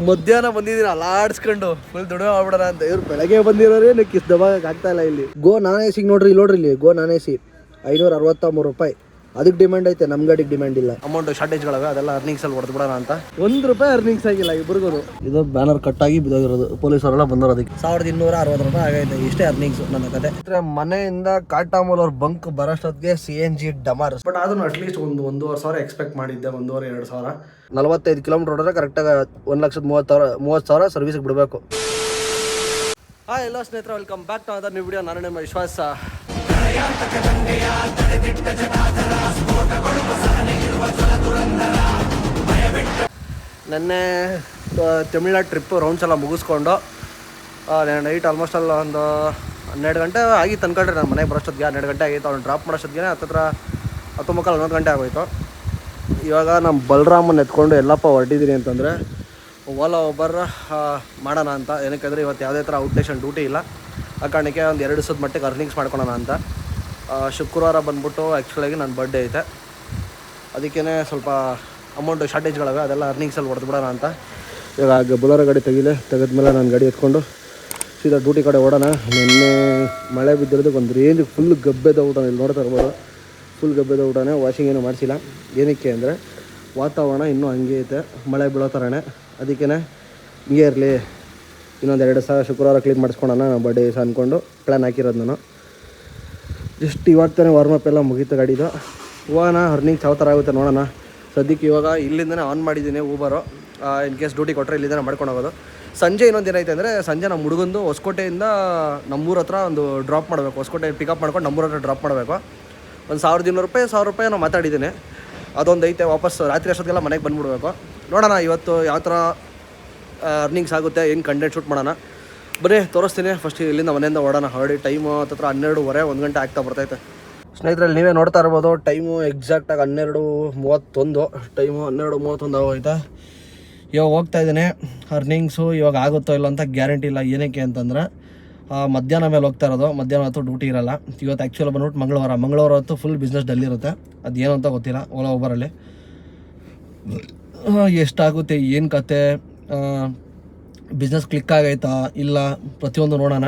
ಮಧ್ಯಾಹ್ನ ಬಂದಿದ್ದೀನಿ ಅಲಾಡ್ಸ್ಕೊಂಡು ಫುಲ್ ದುಡಿಮೆ ಮಾಡ್ಬಿಡೋಣ ಅಂತ. ಇವ್ರು ಬೆಳಗ್ಗೆ ಬಂದಿರೋರೇ ಕಿಸ್ ದಬಾಗಕ್ಕೆ ಆಗ್ತಾ ಇಲ್ಲ ಇಲ್ಲಿ. ಗೋ ನಾನ್ ಎ ಸಿಗೆ ನೋಡ್ರಿ, ಇಲ್ಲಿ ಗೋ ನಾನ್ ಎ ಸಿ 563 ರೂಪಾಯಿ. ಅದಕ್ಕೆ ಡಿಮ್ಯಾಂಡ್ ಐತೆ, ನಮ್ಮ ಗಾಡಿಗೆ ಡಿಮ್ಯಾಂಡ್ ಇಲ್ಲ. ಅಮೌಂಟ್ ಶಾರ್ಟೇಜ್ಗಳವೆ, ಅದೆಲ್ಲ ಅರ್ನಿಂಗ್ಸಲ್ಲಿ ಹೊಡೆದು ಬಿಡೋಣ ಅಂತ. ₹1 ಅರ್ನಿಂಗ್ಸ್ ಆಗಿಲ್ಲ ಇಬ್ಬರಿಗೂ. ಇದು ಬ್ಯಾನರ್ ಕಟ್ಟಾಗಿ ಬಿದ್ದೋಗಿರೋದು, ಪೊಲೀಸರೆಲ್ಲ ಬಂದವರು. ಅದಕ್ಕೆ 1260 ರೂಪಾಯಿ ಆಗೈತೆ. ಇಷ್ಟೇ ಅರ್ನಿಂಗ್ಸ್ ನನ್ನ ಕತೆ. ಮನೆಯಿಂದ ಕಾಟಾಮೂಲ್ ಅವ್ರ ಬಂಕ್ ಬರೋಷ್ಟೊತ್ತಿಗೆ CNG ಡಮಾರ್. ಬಟ್ ಅದನ್ನು ಅಟ್ಲೀಸ್ಟ್ ಒಂದೂವರೆ ಸಾವಿರ ಎಕ್ಸ್ಪೆಕ್ಟ್ ಮಾಡಿದ್ದೆ, 1,500-2 ಸಾವಿರ. 45 ಕಿಲೋಮೀಟರ್ ಹೊಡೆದ್ರೆ ಕರೆಕ್ಟಾಗಿ 1,30,000 ಸರ್ವಿಸ್ಗೆ ಬಿಡಬೇಕು. ಎಲ್ಲ ಸ್ನೇಹಿತರೆ, welcome back to other new video. ನಾನು ನಿಮ್ಮ ವಿಶ್ವಾಸ. ನೆನ್ನೆ ತಮಿಳ್ನಾಡು ಟ್ರಿಪ್ಪು ರೌಂಡ್ಸ್ ಎಲ್ಲ ಮುಗಿಸ್ಕೊಂಡು ನೈಟ್ ಆಲ್ಮೋಸ್ಟ್ ಅಲ್ಲ ಒಂದು 12 ಗಂಟೆ ಆಗಿತ್ತು ಅನ್ಕೊಂಡ್ರೆ. ನಾನು ಮನೆಗೆ ಬರೋಷ್ಟೊತ್ತಿಗೆ 12 ಗಂಟೆ ಆಗಿತ್ತು. ಅವ್ನು ಡ್ರಾಪ್ ಮಾಡೋಷ್ಟೊತ್ತಿಗೆ 10:30-11 ಗಂಟೆ ಆಗೋಯ್ತು. ಇವಾಗ ನಮ್ಮ ಬಲರಾಮನ್ ಎತ್ಕೊಂಡು ಎಲ್ಲಪ್ಪ ಹೊರಟಿದ್ದೀನಿ ಅಂತಂದರೆ ಓಲಾ ಒಬ್ಬರ ಮಾಡೋಣ ಅಂತ. ಏನಕ್ಕೆಂದರೆ ಇವತ್ತು ಯಾವುದೇ ಥರ ಔಟ್ಸ್ಟೇಷನ್ ಡ್ಯೂಟಿ ಇಲ್ಲ. ಆ ಕಾರಣಕ್ಕೆ ಒಂದು 2 ದಿವಸದ ಮಟ್ಟಿಗೆ ಅರ್ನಿಂಗ್ಸ್ ಮಾಡ್ಕೊಳೋಣ ಅಂತ. ಶುಕ್ರವಾರ ಬಂದ್ಬಿಟ್ಟು ಆ್ಯಕ್ಚುಲಾಗಿ ನನ್ನ ಬರ್ಡೇ ಐತೆ. ಅದಕ್ಕೇ ಸ್ವಲ್ಪ ಅಮೌಂಟ್ ಶಾರ್ಟೇಜ್ಗಳವೆ, ಅದೆಲ್ಲ ಅರ್ನಿಂಗ್ಸಲ್ಲಿ ಹೊಡೆದು ಬಿಡೋಣ ಅಂತ. ಇವಾಗ ಬುಲೋರ ಗಾಡಿ ತೆಗೆದ್ಮೇಲೆ ನಾನು ಗಾಡಿ ಎತ್ಕೊಂಡು ಸೀದಾ ಡ್ಯೂಟಿ ಕಡೆ ಓಡೋಣ. ನಿನ್ನೆ ಮಳೆ ಬಿದ್ದಿರೋದಕ್ಕೆ ಒಂದು ರೇಂಜಿಗೆ ಫುಲ್ ಗಬ್ಬೆದ ಊಟ, ಇಲ್ಲಿ ನೋಡ್ತಾ ಇರ್ಬೋದು. ಫುಲ್ ಗಬ್ಬೆದ ಊಟನೇ. ವಾಷಿಂಗ್ ಏನೂ ಮಾಡಿಸಿಲ್ಲ. ಏನಕ್ಕೆ ಅಂದರೆ ವಾತಾವರಣ ಇನ್ನೂ ಹಂಗೆ ಐತೆ, ಮಳೆ ಬೀಳೋ ಥರನೇ. ಅದಕ್ಕೇ ಹಿಂಗೆ ಇರಲಿ, ಇನ್ನೊಂದು 2 ದಿವಸ ಶುಕ್ರವಾರ ಕ್ಲೀನ್ ಮಾಡಿಸ್ಕೊಳೋಣ ನಾನು ಬರ್ಡೇ ದಿವಸ ಅಂದ್ಕೊಂಡು ಪ್ಲ್ಯಾನ್ ಹಾಕಿರೋದು. ನಾನು ಜಸ್ಟ್ ಇವಾಗ ತಾನೇ ವಾರ್ಮಪ್ ಎಲ್ಲ ಮುಗೀತು ಗಾಡಿದು. ಹೋಗೋಣ, ಅರ್ನಿಂಗ್ಸ್ ಯಾವ ಥರ ಆಗುತ್ತೆ ನೋಡೋಣ. ಸದ್ಯಕ್ಕೆ ಇವಾಗ ಇಲ್ಲಿಂದನೇ ಆನ್ ಮಾಡಿದ್ದೀನಿ ಊಬರು. ಇನ್ ಕೇಸ್ ಡ್ಯೂಟಿ ಕೊಟ್ಟರೆ ಇಲ್ಲಿಂದನೇ ಮಾಡ್ಕೊಂಡು ಹೋಗೋದು. ಸಂಜೆ ಇನ್ನೊಂದು ಏನೈತೆ ಅಂದರೆ, ಸಂಜೆ ನಮ್ಮ ಹುಡುಗಂದು ಹೊಸಕೋಟೆಯಿಂದ ನಮ್ಮೂರ ಹತ್ರ ಒಂದು ಡ್ರಾಪ್ ಮಾಡಬೇಕು. ಹೊಸಕೋಟೆ ಪಿಕಪ್ ಮಾಡ್ಕೊಂಡು ನಮ್ಮೂರ ಹತ್ರ ಡ್ರಾಪ್ ಮಾಡಬೇಕು. ಒಂದು ₹1,200 ನಾವು ಮಾತಾಡಿದ್ದೀನಿ. ಅದೊಂದು ಐತೆ. ವಾಪಸ್ ರಾತ್ರಿ ಅಷ್ಟೊತ್ತಿಗೆಲ್ಲ ಮನೆಗೆ ಬಂದುಬಿಡ್ಬೇಕು. ನೋಡೋಣ ಇವತ್ತು ಯಾವ ಥರ ಅರ್ನಿಂಗ್ಸ್ ಆಗುತ್ತೆ, ಏನು ಕಂಟೆಂಟ್ ಶೂಟ್ ಮಾಡೋಣ. ಬನ್ನಿ ತೋರಿಸ್ತೀನಿ. ಫಸ್ಟ್ ಇಲ್ಲಿಂದ ಮನೆಯಿಂದ ಓಡೋಣ. ಹೊರಡಿ ಟೈಮು ಹತ್ರ 12:30-1 ಗಂಟೆ ಆಗ್ತಾ ಬರ್ತೈತೆ. ಸ್ನೇಹಿತರಲ್ಲಿ ನೀವೇ ನೋಡ್ತಾ ಇರ್ಬೋದು, ಟೈಮು ಎಕ್ಸಾಕ್ಟಾಗಿ 12:31. ಟೈಮು 12:31 ಆಗೋಯ್ತಾ. ಇವಾಗ ಹೋಗ್ತಾ ಇದ್ದೀನಿ. ಅರ್ನಿಂಗ್ಸು ಇವಾಗ ಆಗುತ್ತೋ ಇಲ್ಲ ಅಂತ ಗ್ಯಾರಂಟಿ ಇಲ್ಲ. ಏನಕ್ಕೆ ಅಂತಂದರೆ ಮಧ್ಯಾಹ್ನ ಮೇಲೆ ಹೋಗ್ತಾ ಇರೋದು. ಮಧ್ಯಾಹ್ನ ಹೊತ್ತು ಡ್ಯೂಟಿ ಇರೋಲ್ಲ. ಇವತ್ತು ಆ್ಯಕ್ಚುಲಿ ಬಂದ್ಬಿಟ್ಟು ಮಂಗಳವಾರ ಹೊತ್ತು ಫುಲ್ ಬಿಸ್ನೆಸ್ ಡಲ್ ಇರುತ್ತೆ. ಅದೇನು ಅಂತ ಗೊತ್ತಿಲ್ಲ ಓಲಾ ಒಬ್ಬರಲ್ಲಿ. ಎಷ್ಟಾಗುತ್ತೆ, ಏನು ಕತೆ, ಬಿಸ್ನೆಸ್ ಕ್ಲಿಕ್ ಆಗೈತಾ ಇಲ್ಲ, ಪ್ರತಿಯೊಂದು ನೋಡೋಣ.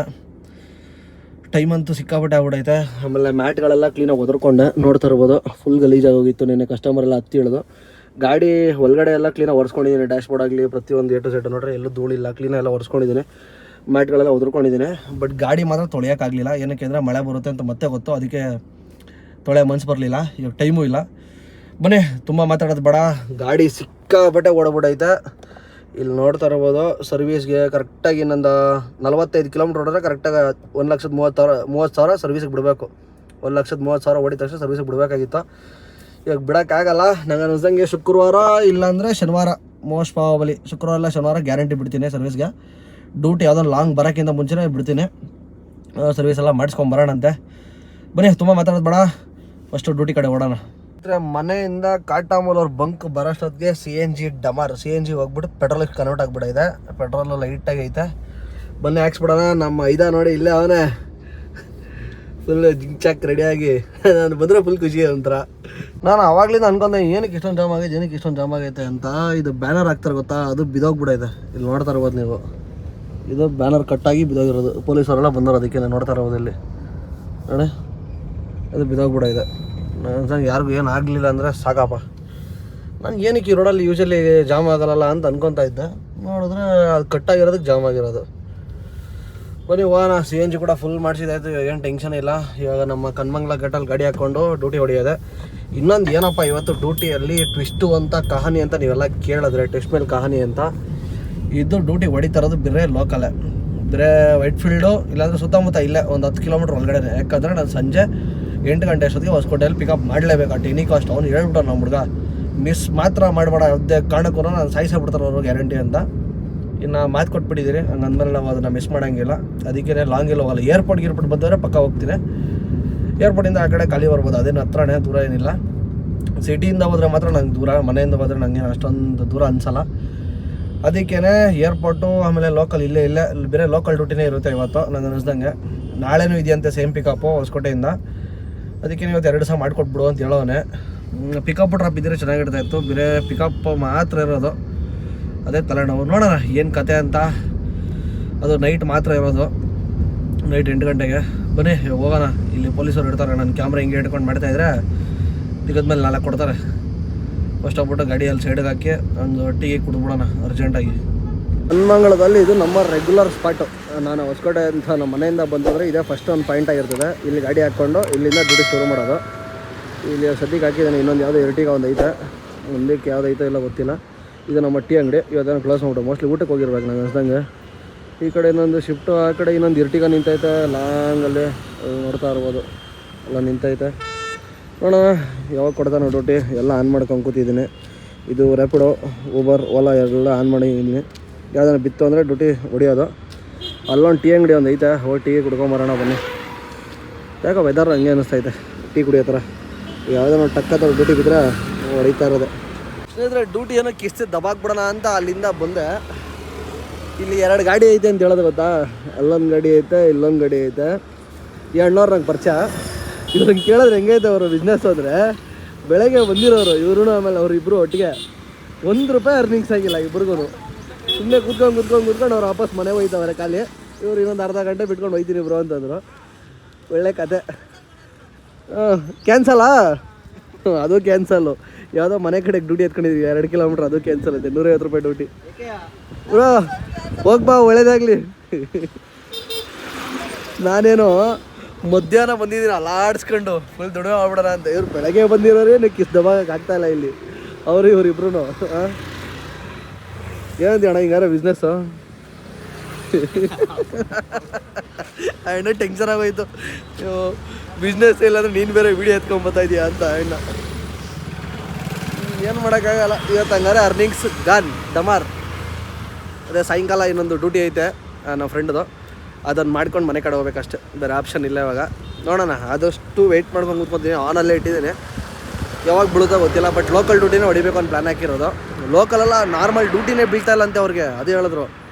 ಟೈಮ್ ಅಂತೂ ಸಿಕ್ಕಾಪಟ್ಟೆ ಆಗ್ಬಿಟ್ಟೈತೆ. ಆಮೇಲೆ ಮ್ಯಾಟ್ಗಳೆಲ್ಲ ಕ್ಲೀನಾಗಿ ಒದರ್ಕೊಂಡೆ. ನೋಡ್ತಾ ಇರ್ಬೋದು, ಫುಲ್ ಗಲೀಜಾಗಿ ಹೋಗಿತ್ತು. ನಿನ್ನೆ ಕಸ್ಟಮರ್ ಎಲ್ಲ ಹತ್ತಿ ಇಳಿದು ಗಾಡಿ ಒಳಗಡೆ ಎಲ್ಲ ಕ್ಲೀನಾಗಿ ಒರೆಸ್ಕೊಂಡಿದ್ದೀನಿ. ಡ್ಯಾಶ್ಬೋರ್ಡ್ ಆಗಲಿ ಪ್ರತಿಯೊಂದು A to Z ನೋಡ್ರಿ, ಎಲ್ಲೂ ಧೂಳಿಲ್ಲ, ಕ್ಲೀನಾಗೆಲ್ಲ ಒರೆಸ್ಕೊಂಡಿದ್ದೀನಿ. ಮ್ಯಾಟ್ಗಳೆಲ್ಲ ಒದರ್ಕೊಂಡಿದ್ದೀನಿ. ಬಟ್ ಗಾಡಿ ಮಾತ್ರ ತೊಳೆಯೋಕ್ಕಾಗಲಿಲ್ಲ. ಏನಕ್ಕೆ ಅಂದರೆ ಮಳೆ ಬರುತ್ತೆ ಅಂತ ಮತ್ತೆ ಗೊತ್ತು. ಅದಕ್ಕೆ ತೊಳೆಯೋ ಮನ್ಸು ಬರಲಿಲ್ಲ. ಇವಾಗ ಟೈಮೂ ಇಲ್ಲ. ಬನ್ನಿ, ತುಂಬ ಮಾತಾಡೋದು ಬೇಡ. ಗಾಡಿ ಸಿಕ್ಕಾಪಟ್ಟೆ ಓಡಬಿಟ್ಟೈತೆ. ಇಲ್ಲಿ ನೋಡ್ತಾ ಇರ್ಬೋದು, ಸರ್ವೀಸ್ಗೆ ಕರೆಕ್ಟಾಗಿ ಇನ್ನೊಂದು 45 ಕಿಲೋಮೀಟ್ರ್ ಹೊಡೆದ್ರೆ ಕರೆಕ್ಟಾಗಿ 1,30,000 ಸರ್ವೀಸಿಗೆ ಬಿಡಬೇಕು. 1,30,000 ಓಡಿದ ತಕ್ಷಣ ಸರ್ವೀಸಿಗೆ ಬಿಡಬೇಕಾಗಿತ್ತು. ಇವಾಗ ಬಿಡೋಕ್ಕಾಗಲ್ಲ. ನಂಗೆ ಅನ್ನಿಸ್ದಂಗೆ ಶುಕ್ರವಾರ ಇಲ್ಲಾಂದರೆ ಶನಿವಾರ, ಮೋಸ್ಟ್ ಪ್ರಾಬಬಲಿ ಶುಕ್ರವಾರ ಇಲ್ಲ ಶನಿವಾರ ಗ್ಯಾರಂಟಿ ಬಿಡ್ತೀನಿ ಸರ್ವೀಸ್ಗೆ. ಡ್ಯೂಟಿ ಯಾವುದೋ ಲಾಂಗ್ ಬರೋಕ್ಕಿಂತ ಮುಂಚೆನೇ ಬಿಡ್ತೀನಿ. ಸರ್ವೀಸ್ ಎಲ್ಲ ಮಾಡಿಸ್ಕೊಂಬರೋಣಂತೆ. ಬನ್ನಿ, ತುಂಬ ಮಾತಾಡೋದು ಬೇಡ. ಫಸ್ಟು ಡ್ಯೂಟಿ ಕಡೆ ಓಡೋಣ. ಮನೆಯಿಂದ ಕಾಟಾಮೂಲ್ ಅವ್ರ ಬಂಕ್ ಬರೋಷ್ಟೊತ್ತಿಗೆ CNG ಡಮಾರ್. CNG ಹೋಗ್ಬಿಟ್ಟು ಪೆಟ್ರೋಲಿಗೆ ಕನ್ವರ್ಟ್ ಆಗಿಬಿಡೈತೆ. ಪೆಟ್ರೋಲು ಲೈಟಾಗಿ ಐತೆ. ಬನ್ನಿ ಹಾಕ್ಸ್ಬಿಡೋಣ. ನಮ್ಮ ನೋಡಿ ಇಲ್ಲೇ ಅವನೇ ಫುಲ್ ಜಿಂಚಾಕ್ ರೆಡಿಯಾಗಿ. ನಾನು ಬಂದರೆ ಫುಲ್ ಖುಷಿ ಒಂಥರ. ನಾನು ಆವಾಗಲಿಂದ ಅನ್ಕೊಂಡೆ ಏನಕ್ಕೆ ಇಷ್ಟೊಂದು ಜಾಮ್ ಆಗೈತೆ ಅಂತ. ಇದು ಬ್ಯಾನರ್ ಹಾಕ್ತಾರೆ ಗೊತ್ತಾ, ಅದು ಬಿದೋಗ್ಬಿಡೈತೆ. ಇಲ್ಲಿ ನೋಡ್ತಾ ಇರ್ಬೋದು ನೀವು, ಇದು ಬ್ಯಾನರ್ ಕಟ್ಟಾಗಿ ಬಿದೋಗಿರೋದು. ಪೊಲೀಸರೆಲ್ಲ ಬಂದರು, ಅದಕ್ಕೆ ನಾನು ನೋಡ್ತಾ ಇರ್ಬೋದು ಇಲ್ಲಿ ನೋಡಿ, ಅದು ಬಿದೋಗ್ಬಿಡೈತೆ. ನಾನು ಯಾರಿಗೂ ಏನು ಆಗಲಿಲ್ಲ ಅಂದರೆ ಸಾಕಪ್ಪ. ನಾನು ಏನಕ್ಕೆ ಈ ರೋಡಲ್ಲಿ ಯೂಶಲಿ ಜಾಮ್ ಆಗಲ್ಲ ಅಂತ ಅನ್ಕೊತಾ ಇದ್ದೆ. ನೋಡಿದ್ರೆ ಅದು ಕಟ್ಟಾಗಿರೋದಕ್ಕೆ ಜಾಮ್ ಆಗಿರೋದು. ಬನ್ನಿ ಹೋಗೋಣ. CNG ಕೂಡ ಫುಲ್ ಮಾಡಿಸಿದಾಯ್ತು, ಏನು ಟೆನ್ಷನ್ ಇಲ್ಲ. ಇವಾಗ ನಮ್ಮ ಕನ್ಮಂಗ್ಲ ಘಟ್ಟಲ್ಲಿ ಗಾಡಿ ಹಾಕ್ಕೊಂಡು ಡ್ಯೂಟಿ ಹೊಡೆಯೋದೆ. ಇನ್ನೊಂದು ಏನಪ್ಪ ಇವತ್ತು ಡ್ಯೂಟಿಯಲ್ಲಿ ಟ್ವಿಸ್ಟು ಅಂತ ಕಹಾನಿ ಅಂತ ನೀವೆಲ್ಲ ಕೇಳಿದ್ರೆ, ಟ್ವಿಸ್ಟ್ ಮೇಲೆ ಕಹಾನಿ ಅಂತ. ಇದು ಡ್ಯೂಟಿ ಹೊಡಿತಾ ಇರೋದು ಬೇರೆ ಲೋಕಲೇ, ಬೇರೆ ವೈಟ್ಫೀಲ್ಡು ಇಲ್ಲಾಂದರೆ ಸುತ್ತಮುತ್ತ ಇಲ್ಲೇ ಒಂದು 10 ಕಿಲೋಮೀಟ್ರ್ ಒಳಗಡೆ. ಯಾಕಂದರೆ ನಾನು ಸಂಜೆ 8 ಗಂಟೆ ಅಷ್ಟೊತ್ತಿಗೆ ಹೊಸಕೋಟೆಯಲ್ಲಿ ಪಿಕಪ್ ಮಾಡಲೇಬೇಕು. ಆ ಟೆನಿ ಕಾಸ್ಟ್ ಅವ್ನು ಹೇಳ್ಬಿಟ್ಟು ನಮ್ಮ ಹುಡುಗ, ಮಿಸ್ ಮಾತ್ರ ಮಾಡಬೇಡ, ಯಾವುದೇ ಕಾರಣಕ್ಕೂ ನಾನು ಸಾಯಿಸ್ಬಿಡ್ತಾರೆ ಅವರು ಗ್ಯಾರಂಟಿ ಅಂತ. ಇನ್ನು ಮಾತು ಕೊಟ್ಬಿಟ್ಟಿದ್ದೀರಿ. ಹಂಗಂದ್ಮೇಲೆ ನಾವು ಅದನ್ನು ಮಿಸ್ ಮಾಡೋಂಗಿಲ್ಲ. ಅದಕ್ಕೇ ಲಾಂಗೆಲ್ಲ ಹೋಗಲ್ಲ. ಏರ್ಪೋರ್ಟ್ ಬಂದರೆ ಪಕ್ಕ ಹೋಗ್ತೀನಿ. ಏರ್ಪೋರ್ಟಿಂದ ಆ ಕಡೆ ಖಾಲಿ ಬರ್ಬೋದು, ಅದೇನು ಹತ್ರನೇ, ದೂರ ಏನಿಲ್ಲ. ಸಿಟಿಯಿಂದ ಹೋದರೆ ಮಾತ್ರ ನಂಗೆ ದೂರ, ಮನೆಯಿಂದ ಹೋದರೆ ನನಗೆ ಅಷ್ಟೊಂದು ದೂರ ಅನಿಸಲ್ಲ. ಅದಕ್ಕೇ ಏರ್ಪೋರ್ಟು ಆಮೇಲೆ ಲೋಕಲ್ ಇಲ್ಲೇ ಬೇರೆ ಲೋಕಲ್ ಡ್ಯೂಟಿನೇ ಇರುತ್ತೆ ಇವತ್ತು ನನಗೆ ಅನ್ನಿಸ್ದಂಗೆ. ನಾಳೆನೂ ಇದೆಯಂತೆ ಸೇಮ್ ಪಿಕಪ್ಪು ಹೊಸಕೋಟೆಯಿಂದ. ಅದಕ್ಕೆ ಇವತ್ತು 2 ದಿವಸ ಮಾಡಿಕೊಟ್ಬಿಡು ಅಂತ ಹೇಳೋನೆ. ಪಿಕಪ್ ಡ್ರಾಪ್ ಇದ್ದರೆ ಚೆನ್ನಾಗಿರ್ತಾಯಿತ್ತು. ಬೇರೆ ಪಿಕಪ್ ಮಾತ್ರ ಇರೋದು. ಅದೇ ತಲೆನೋವು. ನೋಡೋಣ ಏನು ಕತೆ ಅಂತ. ಅದು ನೈಟ್ ಮಾತ್ರ ಇರೋದು, ನೈಟ್ 8 ಗಂಟೆಗೆ. ಬನ್ನಿ ಹೋಗೋಣ. ಇಲ್ಲಿ ಪೊಲೀಸರು ಇರ್ತಾರೆ, ನನ್ನ ಕ್ಯಾಮ್ರಾ ಹಿಂಗೆ ಇಟ್ಕೊಂಡು ಮಾಡ್ತಾಯಿದ್ರೆ ದಿಗದ್ಮೇಲೆ 4 ಕೊಡ್ತಾರೆ. ಫಸ್ಟ್ ಹೋಗ್ಬಿಟ್ಟು ಗಾಡಿಯಲ್ಲಿ ಸೈಡಿಗೆ ಹಾಕಿ ಒಂದು ಟೀ ಕುಡಿದ್ಬಿಡೋಣ ಅರ್ಜೆಂಟಾಗಿ. ಹನುಮಂಗಳದಲ್ಲಿ ಇದು ನಮ್ಮ ರೆಗ್ಯುಲರ್ ಸ್ಪಾಟು. ನಾನು ಹೊಸಕೋಟೆ ಅಂತ ನಮ್ಮ ಮನೆಯಿಂದ ಬಂದರೆ ಇದೇ ಫಸ್ಟ್ ಒಂದು ಪಾಯಿಂಟ್ ಆಗಿರ್ತದೆ. ಇಲ್ಲಿ ಗಾಡಿ ಹಾಕ್ಕೊಂಡು ಇಲ್ಲಿಂದ ಡ್ಯೂಟಿ ಶುರು ಮಾಡೋದು. ಇಲ್ಲಿ ಸದ್ಯಕ್ಕೆ ಹಾಕಿದ್ದಾನೆ. ಇನ್ನೊಂದು ಯಾವುದೋ ಎರಟಿಗೆ ಒಂದು ಐತೆ, ಮುಂದಕ್ಕೆ ಯಾವ್ದು ಐತೆ ಇಲ್ಲ ಗೊತ್ತಿಲ್ಲ. ಇದು ನಮ್ಮ ಟೀ ಅಂಗಡಿ. ಇವತ್ತೇನೋ ಕ್ಲೋಸ್ ಮಾಡ್ಬಿಟ್ಟು ಮೋಸ್ಟ್ಲಿ ಊಟಕ್ಕೆ ಹೋಗಿರ್ಬೇಕು ನಂಗೆ ಅನ್ಸ್ದಂಗೆ. ಈ ಕಡೆ ಇನ್ನೊಂದು ಶಿಫ್ಟು, ಆ ಕಡೆ ಇನ್ನೊಂದು ಇರ್ಟಿಗ ನಿಂತೈತೆ ಲಾಂಗಲ್ಲಿ, ನೋಡ್ತಾ ಇರ್ಬೋದು ಎಲ್ಲ ನಿಂತೈತೆ. ನೋಡೋಣ ಯಾವಾಗ ಕೊಡ್ತಾನೆ ಡ್ಯೂಟಿ. ಎಲ್ಲ ಆನ್ ಮಾಡ್ಕೊಂಡು ಕೂತಿದ್ದೀನಿ. ಇದು ರ್ಯಾಪಿಡೋ, ಊಬರ್, ಓಲಾ ಎಲ್ಲ ಆನ್ ಮಾಡಿದ್ದೀನಿ. ಯಾವ್ದಾನ ಬಿತ್ತು ಅಂದರೆ ಡ್ಯೂಟಿ ಹೊಡಿಯೋದು. ಅಲ್ಲೊಂದು ಟೀ ಅಂಗಡಿ ಒಂದು ಐತೆ, ಹೋಗಿ ಟೀ ಕುಡ್ಕೊಂಬರೋಣ ಬನ್ನಿ. ಯಾಕೋ ವೆದರ್ ಹಂಗೆ ಅನ್ನಿಸ್ತೈತೆ ಟೀ ಕುಡಿಯೋ ಥರ. ಯಾವುದೋ ಟಕ್ಕತ್ತ ಡ್ಯೂಟಿ ಬಿದ್ದರೆ ಹೊಡಿತಾ ಇರೋದು. ಸ್ನೇಹಿತರೆ ಡ್ಯೂಟಿ ಏನೋ ಕಿಸ್ತಿ ದಬಾಕ್ಬಿಡೋಣ ಅಂತ ಅಲ್ಲಿಂದ ಬಂದೆ. ಇಲ್ಲಿ 2 ಗಾಡಿ ಐತೆ ಅಂತ ಹೇಳೋದು ಗೊತ್ತಾ. ಅಲ್ಲೊಂದು ಗಾಡಿ ಐತೆ, ಇಲ್ಲೊಂದು ಗಾಡಿ ಐತೆ. ಈ ಅಣ್ಣವ್ರು ನಂಗೆ ಪರಿಚಯ. ಇವ್ರಂಗೆ ಕೇಳಿದ್ರೆ ಹೆಂಗೈತೆ ಅವರು ಬಿಸ್ನೆಸ್ ಅಂದರೆ, ಬೆಳಗ್ಗೆ ಬಂದಿರೋರು ಇವರು, ಆಮೇಲೆ ಅವ್ರು ಇಬ್ಬರು ಒಟ್ಟಿಗೆ ₹1 ಅರ್ನಿಂಗ್ಸ್ ಆಗಿಲ್ಲ ಇಬ್ರಿಗೂ. ಸುಮ್ಮನೆ ಕೂತ್ಕೊಂಡು ಅವ್ರು ವಾಪಸ್ ಮನೆಗೆ ಹೋಯ್ತವ್ರೆ ಖಾಲಿ. ಇವ್ರು ಇನ್ನೊಂದು ಅರ್ಧ ಗಂಟೆ ಬಿಟ್ಕೊಂಡು ಹೋಯ್ತೀನಿ ಬ್ರೋ ಅಂತಂದರು. ಒಳ್ಳೆ ಕತೆ. ಕ್ಯಾನ್ಸಲ್ಲಾ? ಅದು ಕ್ಯಾನ್ಸಲ್ಲು. ಯಾವುದೋ ಮನೆ ಕಡೆಗೆ ಡ್ಯೂಟಿ ಎತ್ಕೊಂಡಿದ್ವಿ 2 ಕಿಲೋಮೀಟ್ರ್, ಅದು ಕ್ಯಾನ್ಸಲ್ ಐತೆ. ₹150 ಡ್ಯೂಟಿ. ಬ್ರೋ ಹೋಗ್ಬಾ, ಒಳ್ಳೇದಾಗಲಿ. ನಾನೇನು ಮಧ್ಯಾಹ್ನ ಬಂದಿದ್ದೀನಿ ಅಲ್ಲಾಡಿಸ್ಕೊಂಡು ಫುಲ್ ದುಡಿಮೆ ಮಾಡ್ಬಿಡೋಣ ಅಂತ. ಇವ್ರು ಬೆಳಗ್ಗೆ ಬಂದಿರೋರೇ ಕಿಸ್ ದಬಾಗಕ್ಕೆ ಆಗ್ತಾಯಿಲ್ಲ ಇಲ್ಲಿ. ಇವ್ರು ಇಬ್ರು ಏನಂತ ಅಣ್ಣ ಹಿಂಗಾರ ಬಿಸ್ನೆಸ್ಸು? ಅಣ್ಣ ಟೆನ್ಷನ್ ಆಗೋಯ್ತು. ಬಿಸ್ನೆಸ್ ಇಲ್ಲಾಂದ್ರೆ ನೀನು ಬೇರೆ ವೀಡಿಯೋ ಎತ್ಕೊಂಬತ್ತಾ ಇದೀಯಾ ಅಂತ ಅಣ್ಣ. ಏನು ಮಾಡೋಕ್ಕಾಗಲ್ಲ. ಇವತ್ತು ಹಂಗಾರೆ ಅರ್ನಿಂಗ್ಸ್ ಗಾನ್ ಡಮಾರ್. ಅದೇ ಸಾಯಂಕಾಲ ಇನ್ನೊಂದು ಡ್ಯೂಟಿ ಐತೆ ನಮ್ಮ ಫ್ರೆಂಡ್ದು, ಅದನ್ನು ಮಾಡ್ಕೊಂಡು ಮನೆ ಕಡೆ ಹೋಗ್ಬೇಕಷ್ಟೆ, ಬೇರೆ ಆಪ್ಷನ್ ಇಲ್ಲ ಇವಾಗ. ನೋಡೋಣ, ಆದಷ್ಟು ವೆಯ್ಟ್ ಮಾಡ್ಕೊಂಡು ಕೂತ್ಕೊತೀನಿ. ಆನಲ್ಲೇ ಇಟ್ಟಿದ್ದೀನಿ, ಯಾವಾಗ ಬೀಳುತ್ತೋ ಗೊತ್ತಿಲ್ಲ. ಬಟ್ ಲೋಕಲ್ ಡ್ಯೂಟಿನೇ ಹೊಡಿಬೇಕು ಅಂತ ಪ್ಲ್ಯಾನ್ ಹಾಕಿರೋದು. ಲೋಕಲೆಲ್ಲ ನಾರ್ಮಲ್ ಡ್ಯೂಟಿನೇ ಬೀಳ್ತಾ ಇಲ್ಲ ಅಂತೆ ಅವ್ರಿಗೆ. ಅದೇ ಹೇಳಿದ್ರು,